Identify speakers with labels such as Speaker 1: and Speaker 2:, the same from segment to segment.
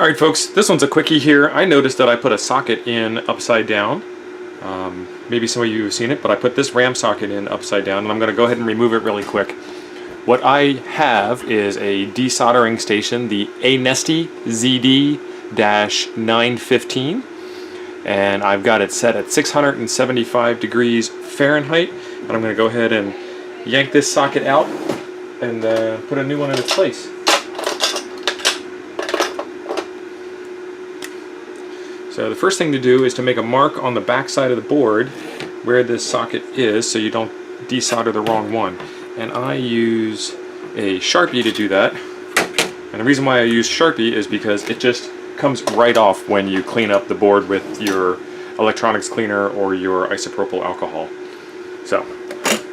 Speaker 1: Alright folks, this one's a quickie here. I noticed that I put a socket in upside down. Maybe some of you have seen it, but I put this RAM socket in upside down, and I'm going to go ahead and remove it really quick. What I have is a desoldering station, the Anesti ZD-915, and I've got it set at 675 degrees Fahrenheit, and I'm going to go ahead and yank this socket out and put a new one in its place. So the first thing to do is to make a mark on the back side of the board where this socket is so you don't desolder the wrong one. And I use a Sharpie to do that. And the reason why I use Sharpie is because it just comes right off when you clean up the board with your electronics cleaner or your isopropyl alcohol. So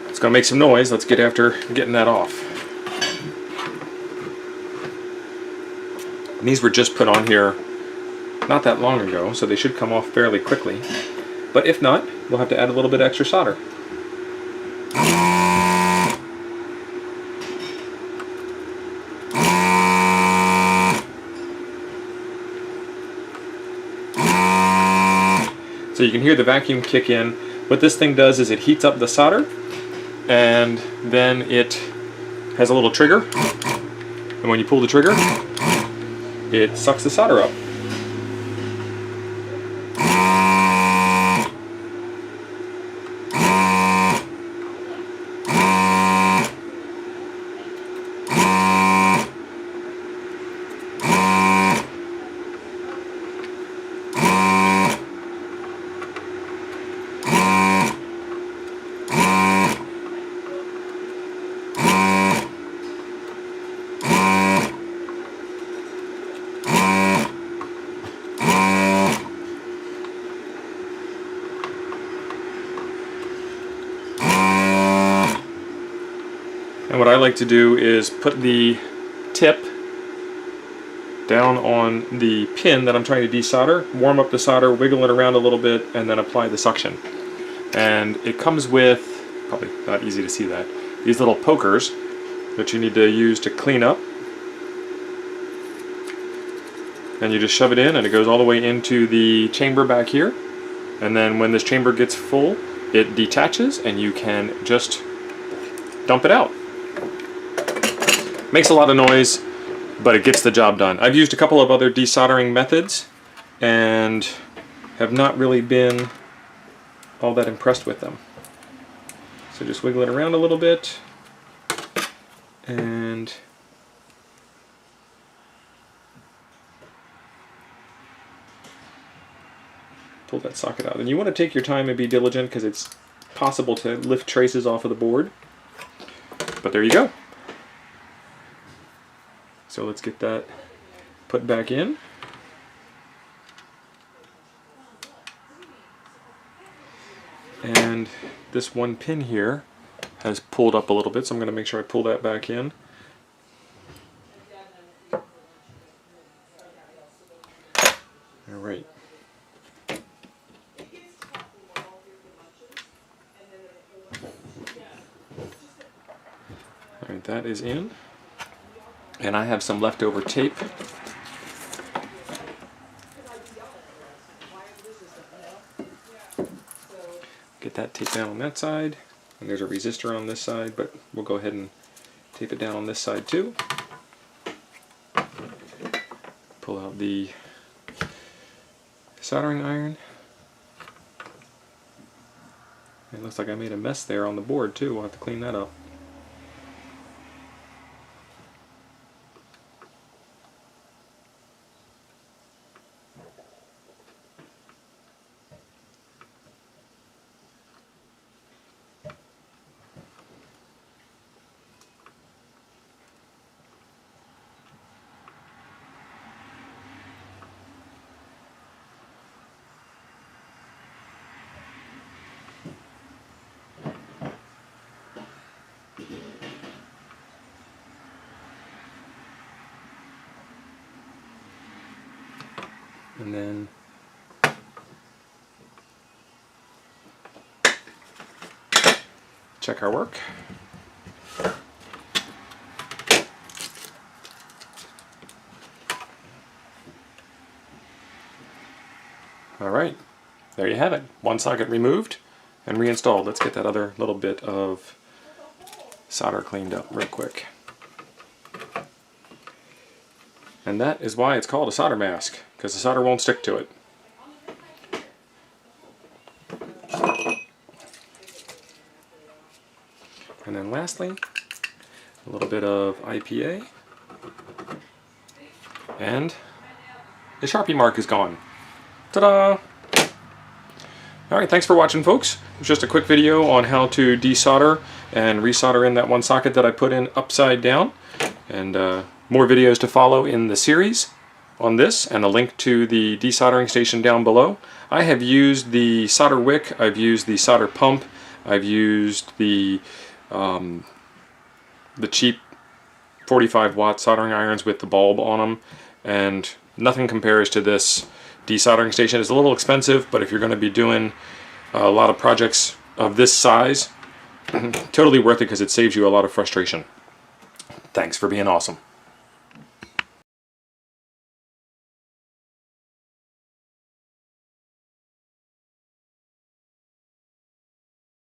Speaker 1: it's going to make some noise. Let's get after getting that off. And these were just put on here not that long ago, so they should come off fairly quickly. But if not, we'll have to add a little bit extra solder. So you can hear the vacuum kick in. What this thing does is it heats up the solder, and then it has a little trigger. And when you pull the trigger, it sucks the solder up. And what I like to do is put the tip down on the pin that I'm trying to desolder, warm up the solder, wiggle it around a little bit, and then apply the suction. And it comes with, probably not easy to see that, these little pokers that you need to use to clean up. And you just shove it in and it goes all the way into the chamber back here. And then when this chamber gets full, it detaches and you can just dump it out. Makes a lot of noise, but it gets the job done. I've used a couple of other desoldering methods and have not really been all that impressed with them. So just wiggle it around a little bit and pull that socket out. And you want to take your time and be diligent because it's possible to lift traces off of the board. But there you go. So let's get that put back in. And this one pin here has pulled up a little bit, so I'm going to make sure I pull that back in. Alright. Alright, that is in. And I have some leftover tape. Get that tape down on that side. And there's a resistor on this side, but we'll go ahead and tape it down on this side too. Pull out the soldering iron. It looks like I made a mess there on the board too. We'll have to clean that up. And then check our work. All right, there you have it. One socket removed and reinstalled. Let's get that other little bit of solder cleaned up real quick. And that is why it's called a solder mask, because the solder won't stick to it. And then lastly, a little bit of IPA. And the Sharpie mark is gone. Ta-da! Alright, thanks for watching, folks. It was just a quick video on how to desolder and resolder in that one socket that I put in upside down. And more videos to follow in the series on this, and a link to the desoldering station down below. I have used the solder wick, I've used the solder pump, I've used the cheap 45-watt soldering irons with the bulb on them, and nothing compares to this desoldering station. It's a little expensive, but if you're going to be doing a lot of projects of this size, totally worth it because it saves you a lot of frustration. Thanks for being awesome.